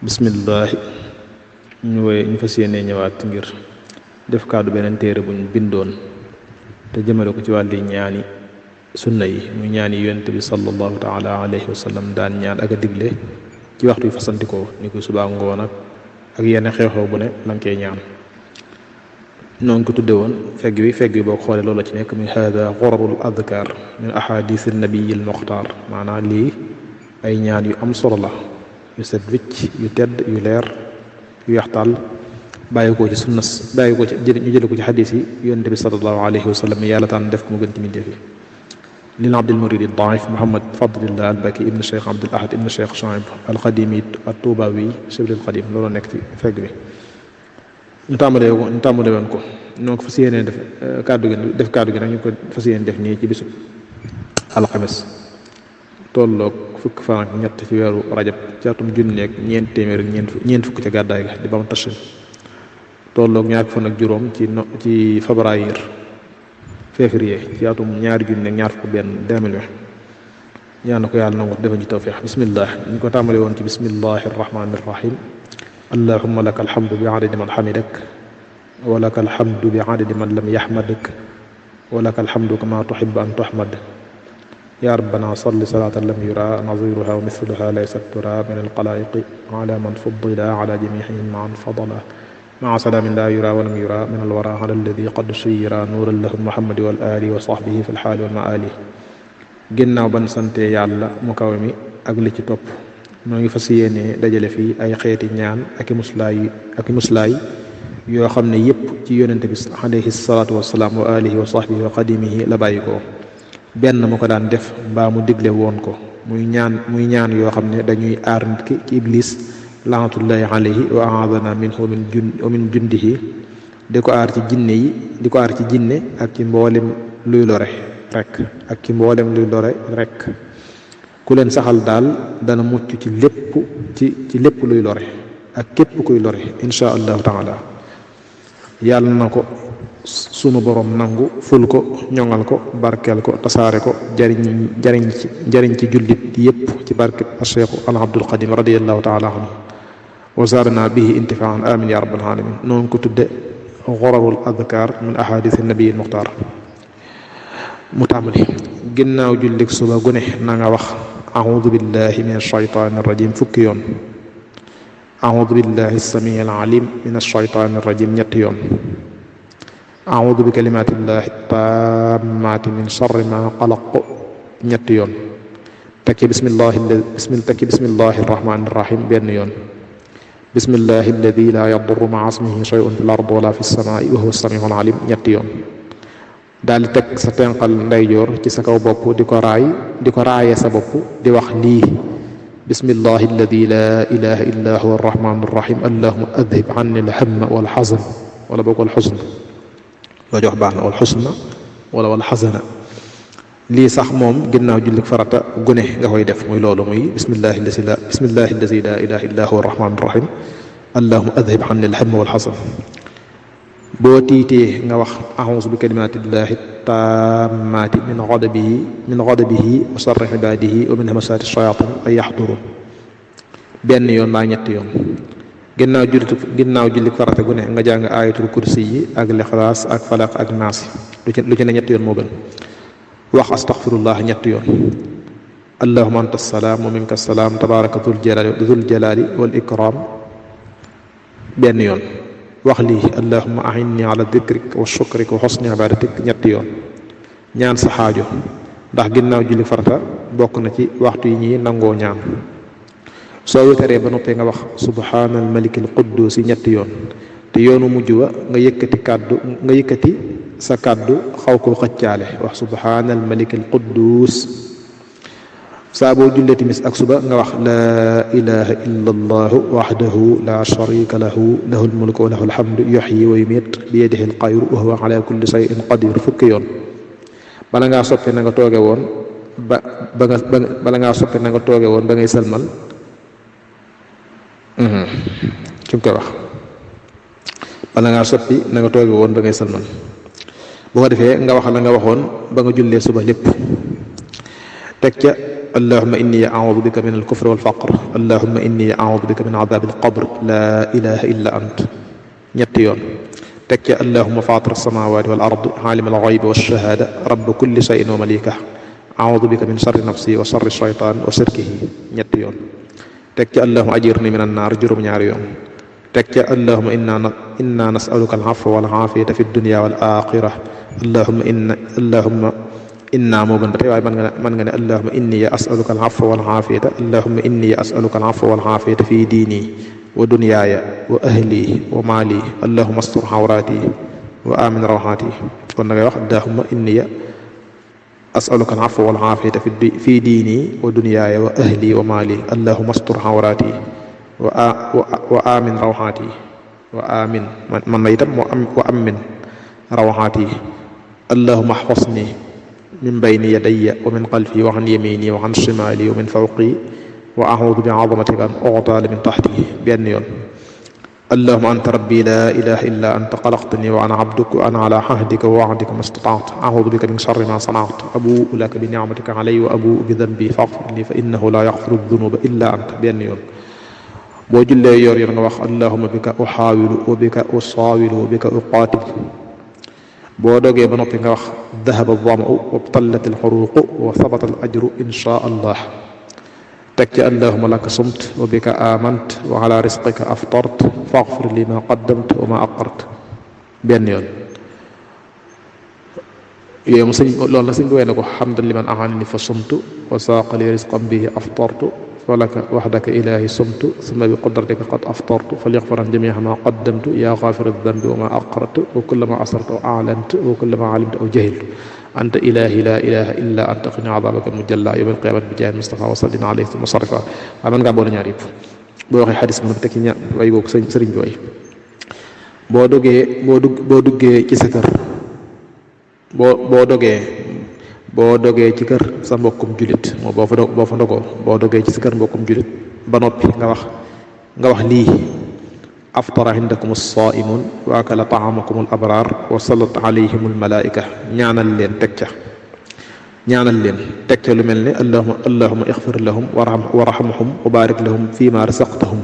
bismillah ñu fas yéene ñëwaat ngir def kaddu beneen téere buñ bindoon te jëmale ko ci wàlli ñaani sunna yi muy ñaani yonent bi sallallahu taala alayhi wa sallam daan ñaan ak a digle ci waxtu yu fasantikoo ni ko subaa ngoon ak yenn xew-xew bu ne lañ koy ñaan noonu ko tudde woon fegg bi boo ko xoolee loolu la ci nekk muy hada xurarul adkar min ahadith nabiyi al muxtaar maanaam lii ay ñaan yu am solo la yu set wicc yu tedd yu leer yu yaxtaal bàyyi ko ci sunnas bàyyi ko ci ñu jële ko ci xadis yi yonent bi sallallahu alayhi wa sallam yàlla taan def ko mu gën ci mbindeef yi lil abdil muridi daif muhammad fadlillah al baki ibn cheikh abdul ahad ibn cheikh Shuayb al xadimi at tuubawi shibril xadim loolu nekk ci fegg bi ñu tàmbalee woon ko ñoo ko fas yéenee def kàddu gi nag ñu ko fas yéene def nii ci bisu alxames tolloog fukk fan ak ñett ci weeru rajab ci atum junneeg ñeent téeméer ñeent fukk ca gàddaay ga di bam tashin tolloog ñaar fan ak juróom ci février ci atum ñaari junneeg ñaar fukk benn 2020 ñaan na ko yàlla nangu defal ci tawfiix bismillah ñu ko tàmbale woon ci bismillahi arrahmani irrahim allahumma laka alhamdu bi adadi man xamidak wa laka alhamdu bi adadi man lam yaxmadak wa laka alhamdu kama tuxibu an tuxmad ya rabbana salli salatan lam yura naziruha wa misluha laysa tura min alxalaiqi ala man fuddila ala jamihihim maan fadala maa salaamin la yura wa lam yura min alwara ala alladi qad suyira nuuran lahu muhammadi wal ali wa sahbihi fi lxaali wal maali ginnaaw ban sante yàlla mu kaw mi ak li ci topp noo ngi fas yéene dajale fii ay xeeti ñaan ak i muslaay yoo xam ne yépp ci yonente bi alayhi salaatu wasalaam wa alihi wa sahbihi wa qadimihi la bàyyi ko benn mu ko daan def mbaa mu digle woon ko muy ñaan yoo xam ne dañuy aar nit ki ci iblis laanatullahi alayhi wa aadana minhu wa min jundihi di ko aar ci jinne ak ci mboolem luy lore rek ku leen saxal daal dana mucc ci lépp luy lore ak képp kuy lore insha allahu taala yàlla na ko sunu borom nangu ful ko ñoŋal ko barkeel ko tasaare ko jariñ ci jullit yépp ci barke cheikhu al abdul qadim radiallahu taala anhu wa zaadana bihi intifaan amin ya rabbal alamin noonu ko tudde xurarul adkar min ahadith nabi muxtaar mu tàmbali ginnaaw jullik suba gune na nga wax audu billahi min alshaytaani irrajim fukki yoon audu billahi samii alalim min alshaytaani irrajim ñetti yoon audu bi kalimatillahi tammati min sharri ma xalaq ñetti yoon tekki bismillahi irrahmani irrahim benn yoon bismillahi alladi la yadurru maa ismihi shay'un fil ardi wala fis samaa'i wa huwa as-sami'ul alim ñetti yoon daal di teg sa tenqal ndeyjoor ci sa kaw bopp di ko raaye sa bopp di wax lii bismillahi alladi la ilaha illa huwa arrahmanu arrahim allahuma adhib anni alhamma walxazan wala boog walxusna loo jox baax na walxusna wala walxazana lii sax moom ginnaaw jullik farata gune nga koy def muy loolu muy bismillahi alladi la ilaha illa huwa arrahmanu arrahim allahuma adhib anni alhamma walxazan boo tiitee nga wax a'uuzu bi kalimatillahi taammaati min ghadabihi wa sharri ibaadihi wa min hamasaati shayaatiin ay yaxdurun benn yoon baa ñetti yoon ginnaaw julli farata gu ne nga jàng ayatul kursi yi ak lixlaas ak falaq ak naas lu ci ne ñetti yoon moo gën wax astaghfirullah ñetti yoon allahumma anta salaam wa minka salaam tabaaraka dul jalaali wal ikraam benn yoon wax lii allahumma a'inni ala dikrik wa shukrik wa husni ibadatik ñetti yoon ñaan sa xaajo ndax ginnaaw julli farata bokk na ci waxtu yi ñuy nangoo ñaan soo witaree ba noppee nga wax subhaanal malikil quddus ñetti yoon te yoonu mujj wa nga yëkkati sa kàddu xaw koo xëccaale wax subhaanal malikil quddus saa boo jullee timis ak suba nga wax laa ilaha illa allahu waxdahu la sharika lahu lahul mulku wa lahul hamdu yuhyi wa yumiit bi yadihi alxayru wa huwa ala kulli shay'in qadir fukki yoon bala ngaa soppe na nga tooge woon ba ngay sëlmal ki mu koy wax bala ngaa soppi na nga tooge woon ba ngay sëlmal bu ko defee nga wax la nga waxoon ba nga jullee suba lépp teg ca allahumma inni a'udhu bika min al-kufri wal faqr allahumma inni a'udhu bika min adhabil qabr la ilaha illa ant ñetti yoon teg ca allahumma fatir as-samawati wal ard alim al-ghaybi wash shahada rabb kulli shay'in wa malikah a'udhu bika min sharri nafsi wa sharri shaytan wa shirkihi ñetti yoon teg ca allahumma ajirni min an-nar juróom-ñaari yoon teg ca allahumma inna nas'aluka al-'afwa wal 'afiyata fi ad-dunya wal akhirah allahumma inna moo gën ba tey waaye mën nga ne allahumma inni as'aluka al-'afwa wal 'afiyata allahumma inni as'aluka al-'afwa wal 'afiyata fi dini wa dunyaaya wa ahli wa maali allahumma astur awraati wa amin rawhaati kon da ngay wax allahumma inni as'aluka al-'afwa wal 'afiyata fi diini wa dunyaaya wa ahli wa maali allahumma astur awraati wa amin rawhaati wa amin man na itam wa amin rawhaati allahumma ihfazni min bayni yadayya wa min xalfi wa an yamini wa an shimali wa min fawqi wa a'udhu bi'azamatika an ughtala min tahti benn yoon allahumma anta rabbi la ilaha illa anta khalaqtani wa ana 'abduka wa ana 'ala 'ahdika wa wa'dika mastata'tu a'udhu bika min sharri ma sana'tu abu'u laka bi ni'matika 'alayya wa abu'u bi dhanbi faghfir li fa innahu la yaghfiru dhunuba illa anta benn yoon boo jullee yor nga wax allahumma bika uhaawilu wa bika usaawilu wa bika uqaatil boo dogee ba noppi nga wax dahaba adh-dhama'u wa btallat al-huruqu wa thabata al-ajru insha allah teg ci allahumma laka sumt wa bika amant wa ala rizqika aftart faghfir li ma qaddamt wa ma aqart benn yoon yooyu mu sëñ loolu la sëñ bi wee na ko hamdan liman ahanani fa sumtu wa saaqa li rizqan bihi aftartu falaka wahdaka ilahi sumtu summa bi qudratika qad aftartu falyaghfiran jami'a ma qaddamtu ya ghafira dhanbi wa ma aqartu wa kullama asrartu wa a'lantu wa kullama alimtu aw jahiltu anta ilahi la ilaha illa anta qini adhabaka mujalla yawm al-qiyamati bi jahi Mustafa wa sallallahu alayhi wa sallam waaw mën ngaa boole ñaar yëpp boo waxee xadis mën teg ci ñaar way googu sëriñ bi way boo duggee ci sa kër boo dogee ci kër sa mbokkum julit moo boo fa ndogoo boo dogee ci sa kër mbokkum julit ba noppi nga wax lii aftara indakum as-saa'imuun wa akala ta'aamakum al-abraar wa sallat alayhim al-malaa'ika ñaanal leen teg ca lu mel ne allahumma ighfir lahum warhamhum wa baarik lahum fi ma razaqtahum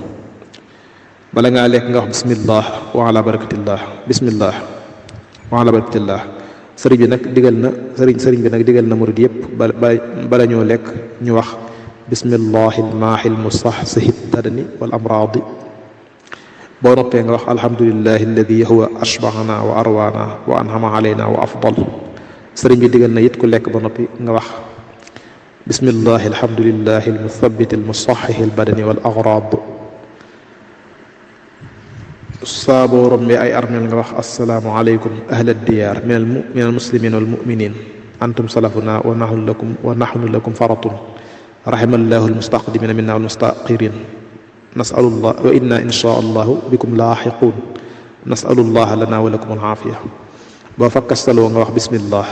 bala ngaa lekk nga wax bismillah wa ala barakatillah bismillah wa ala barakatillah sëriñ bi nag digal na murid yëpp bala ñoo lekk ñu wax bismillahil maahil mustahsihid dadani wal amraadi boo noppee nga wax alhamdulillahi alladi huwa ashbahana wa arwana wa anhama alayna wa afdal sëriñ bi digal na it ku lekk ba noppi nga wax bismillahi alhamdulillahi almuthabbiti almusahhihi albadani wal aghraad saa boo rombee ay armeel nga wax assalaamu aleykum ahla diyaar min almuslimin walmuminin antum salafuna wa nahnu lakum faratun rahimallahu almustaqdimina minna walmustaqirin nasalullah wa inna insha allahu bikum laaxiqun nasalullah lana wa lakum alaafiya boo fakkastaloo nga wax bismillah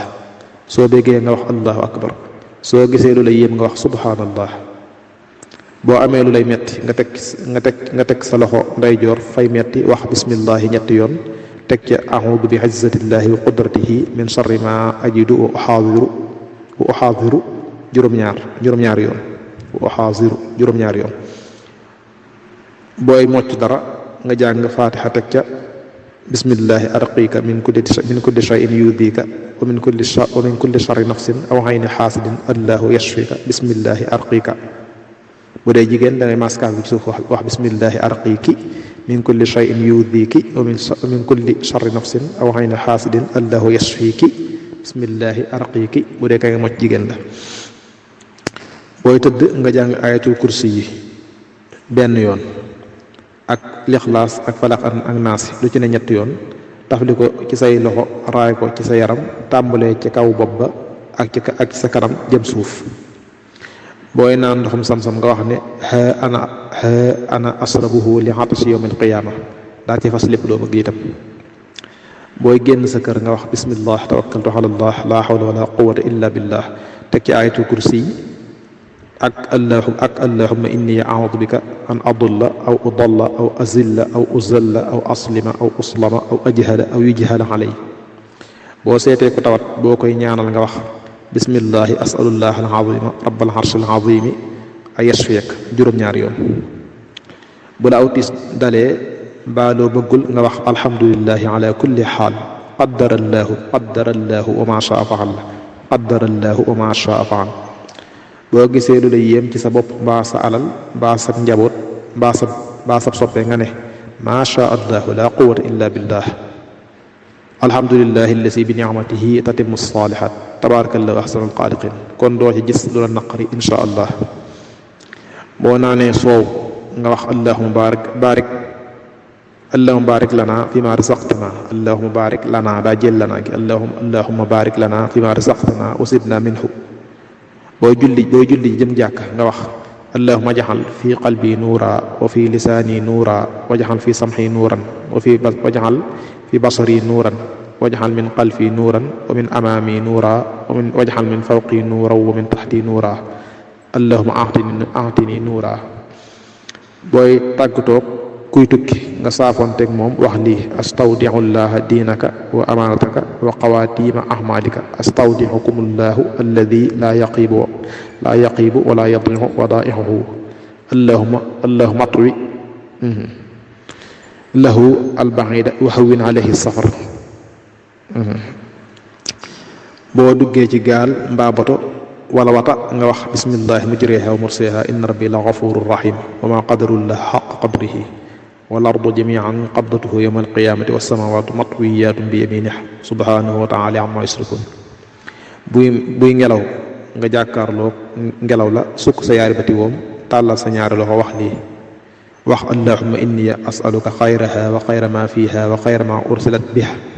soo béggee nga wax allahu akbar soo gisee lu la yéem nga wax subhanallah boo amee lu lay metti nga teg sa loxo ndeyjoor fay metti wax bismillahi ñetti yoon teg ca a'uudu bi izzatillahi wa qudratihi min sharri ma ajidu wa uhaadiru juróom-ñaari yoon booy mocc dara nga jàng fatiha teg ca bismillahi arqiika min kulli shay'in yudika wa min kulli sharri nafsin aw ayni xaasidin allahu yashfika bismillahi arqiika bu dee jigéen da ngay maskaal bi ci suuf wax bismillahi arqiiki min kulli shay'in yudiki wa min kulli sharri nafsin aw ayni xaasidin allahu yashfiki bismillahi arqiiki bu dee kay nga mocc jigéen la booy tëdd nga jàng ayatul kursi yi benn yoon ak lixlaas ak falaq ak naas lu ci ne ñetti yoon tafli ko ci say loxo raay ko ci sa yaram tàmbalee ci kaw bopp ba ak ci sa kanam jëm suuf booy naan ndoxum sam-sam nga wax ne ana asrabuhu li atashi yawmil qiyaama daa ci fas lépp loo bëgg itam booy génn sa kër nga wax bismillah tawakkaltu ala allah la hawla wala quwwata illa billah teg ci ayatul kursi ak allahumma inni a'udhu bika an adulla aw udalla aw azilla aw uzalla aw aslima aw uslama aw ajhala aw yujhala alay boo seetee ko tawat boo koy ñaanal nga wax bismillahi asalullah alazima rabbal arshil azimi ay yashfiyak juróom-ñaari yoon. bu la aw tiis dalee mbaa loo bëggul nga wax alhamdulillahi ala kulli xaal qaddarallahu wa ma shaa faal qaddarallahu wa ma shaa faal. boo gisee lu la yéem ci sa bopp mbaa sa alal mbaa sa njaboot mbaa sa soppe nga ne ma shaa allahu la quwwata illa billah alhamdulillahi allasi bi ni'matihi tatimmu salihat tabarakallahu ahsanul xaaliqin. kon doo ci gis lu la naqari insha allah. boo naanee soow nga wax allahumma barik lana fi ma razaqtana allahumma barik lana daa jël lana gi allahumma barik lana fi ma razaqtana wa zidna minhu. booy julli jëm jàkk nga wax allahumma jaxal fi qalbi nuura wa fi lisaani nuura wa jaxal fi sam'i nuuran wa jaxal fi basari nuuran wa jaxal min xalfi nuuran wa min amaami nuura wa jaxal min fawqi nuura wa min taxti nuura allahumma aatini nuura. booy tàggatoog kuy tukki nga saafonteeg moom wax lii astawdiullaha diinaka wa amaanataka wa qawaatiima ahmadika astawdiukumullahu alladi laa yaqiibu wala yadiu wadaihuhu allahumma atwi lahu albaida wa hawwin alayhi safar. boo duggee ci gaal mbaa bato wala wata nga wax bismillahi mujriha wa mursiha inna rabbi la ghafurur rahim wa ma qadarullah haqqa qadrihi wal ardu jami'an qabdatuhu yawma alqiyamati was samawati matwiyatun bi yaminihi subhanahu wa ta'ala amma yushrikun. buy ngelaw nga jàkkaarloo ngelaw la sukk sa yaari bati woom tàllal sa ñaari loxo wax lii wax allahumma inni as'aluka xayraha wa xayra ma fiha wa xayra ma ursilat biha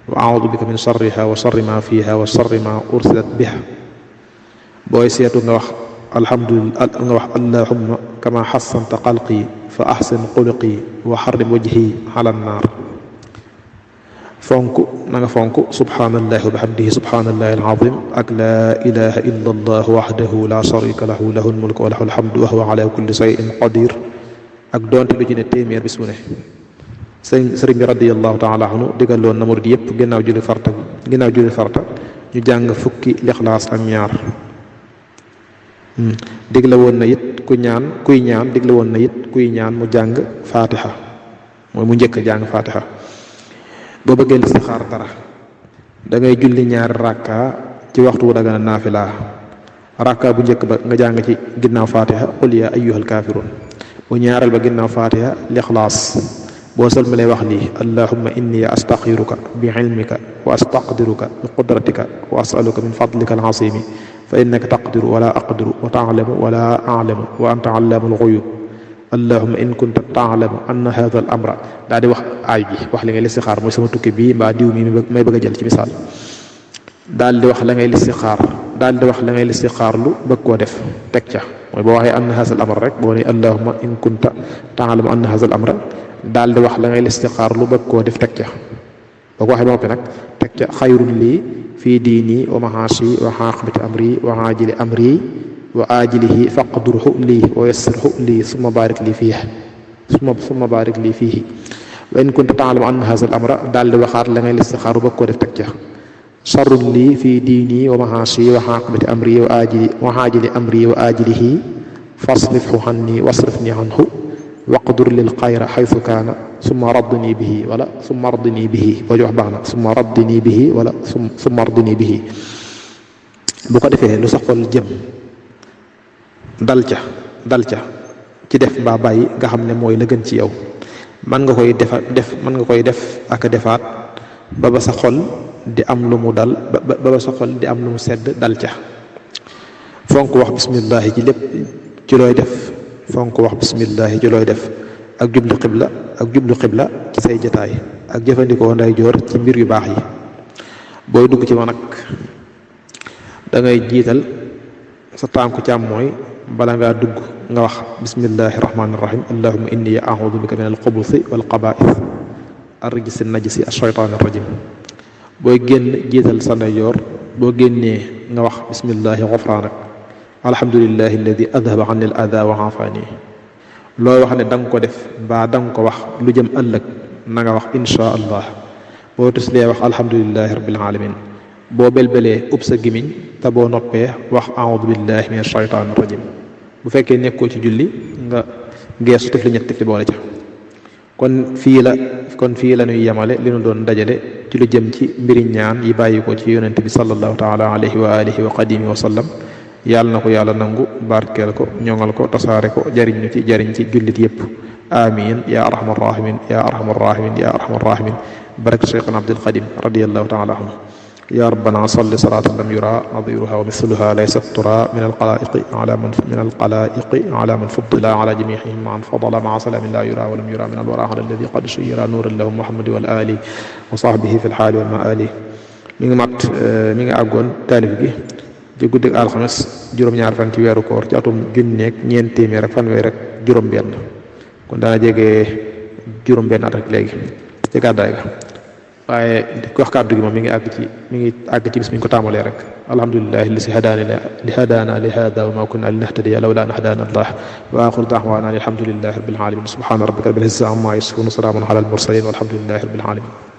wa a'udhu bika min sharriha wa sharri ma fiha wa sharri ma ursilat biha. booy seetu nga wax allahumma kama xassanta xalqi fa ahsin xuluqi wa xarrim wajhi ala nnaar. na nga fonk subhanallahi wa bihamdihi subhanallahi alazim ak laa ilaha illa allah wahdahu la sharika lahu lahul mulku wa lahul hamdu wa huwa ala kulli shay'in qadir ak doonte lu ci ne téeméer bis bu ne. sëriñ bi radiyallahu taala anhu digaloon na murid yépp ginnaaw julli farta ñu jàng fukki lixlaas ak ñaar. digle woon na it kuy ñaan mu jàng fatiha mooy mu njëkk jàng fatiha. boo bëggee listixaar dara da ngay julli ñaari rakka ci waxtu wu dagana naafila rakka bu njëkk ba nga jàng ci ginnaaw fatiha qul ya ayyuhal kaafiruun bu ñaareel ba ginnaaw fatiha lixlaas. boo sëlmalee wax lii allahumma inni astaxiruka bi ilmika wa astaqdiruka bi qudratika wa asaluka min fadlika al-azimi fa innaka taqdiru wala aqdiru wa ta'lamu wala a'lamu wa anta allamul ghuyub allahumma in kunta ta'lamu anna hadha al-amra daa di wax aay bi wax li ngay listixaar mooy sama tukki bii mbaa diw mi may bëgg a jël ci misaal daal di wax la ngay listixaar lu bëgg koo def teg ca mooy boo waxee anna hadha al-amra rek boo ne allahumma in kunta ta'lamu anna hadha al-amra daal di wax la ngay listixaar lu bëgg koo def teg ca boo ko waxee ba noppi nag teg ca xayrun lii fii diini wa mahaashi wa aqibati amri wa ajili amri wa ajilihi faqdurhu lii wa yassirhu lii summa barik lii fiihi wa in kunta ta'lamu anna hadha al-amra daal di waxaat la ngay listixaar lu bëgg koo def teg ca sharrun lii fii diini wa mahaashi wa aqibati amri wa ajili amri wa ajilihi fasrifhu anni wasrifni anhu waqdur lil xayra xaytu kaana summa raddini bihi wala summa raddini bihi boo ci wax baax na summa raddini bihi wala summa raddini bihi. bu ko defee lu sa xol jëm dal ca ci def mbaa bàyyi nga xam ne mooy la gën ci yow mën nga koy def ak defaat ba sa xol di am lu mu dal ba sa xol di am lu mu sedd dal ca. fonk wax bismillahi ci lépp ci looy def. fonk wax bismillahi ci looy def ak jublu xibla ci say jataay ak jëfandikoo ndeyjoor ci mbir yu baax yi. booy dugg ci wanag da ngay jiital sa tànku càmmooy bala ngaa dugg nga wax bismillahi rahmaani rahim allahumma inni a'udhu bika min al-xubuthi wal qaba'ith ar-rijsi an-najisi ash-shaytaani ar-rajim. booy génn jiital sa ndeyjoor boo génnee nga wax bismillahi ghufraanak alhamdulillahi alladi adhaba anni al-adha wa afani. loo wax ne da nga ko def mbaa da nga ko wax lu jëm ëllëg na nga wax insha allah. boo tuslee wax alhamdulillahi rabbil alamin boo belbelee ub sa gimiñ te boo noppee wax a'udhu billahi minash shaytanir rajim. bu fekkee nekkoo ci julli nga geesu tifli ñett tifli boole ca. kon fii la ñuy yemale li nu doon dajale ci lu jëm ci mbiri ñaan yi bàyyi ko ci yonent bi sallallahu taala alayhi wa alihi wa qadimi wa sallam. yàlla na ko yàlla nangu barkeel ko ñoŋal ko tasaare ko jariñ ñu ci jariñ ci jullit yépp amin ya arhamar rahimin ya arhamar rahimin ya arhamar rahimin baraka cheikhna abdul qadim radiyallahu taala anhu ya rabbana salli salatan lam yura nadiruha wa mithluha laysat tura min alqalaiqi ala man fuddila ala jamiihim man fadala maa salamin la yura wa lam yura min alwara ala alladi qad shuyira nuran lahu muhammadi wal ali wa sahbihi fi lxaali wal maali mi ngi àggoon taalif gi ci guddig alxames juróom-ñaar fan ci weeru koor ci atum junneeg ñeent téeméer ak fanweer ak juróom-benn kon daana jege juróom-benn at rek léegi ci gàddaay ga waaye ku wax kàddu gi moom mi ngi àgg ci bis mi ñu ko tàmbalee rek alhamdulillahi alladi hadaana li hada wa ma kunna linahtadiya lawla an hadana allah wa axiru da'wana alhamdulillahi rabbil alamin subhana rabbika rabbil izzati amma yasifun wa salamun ala al mursalin walhamdulillahi rabbil alamin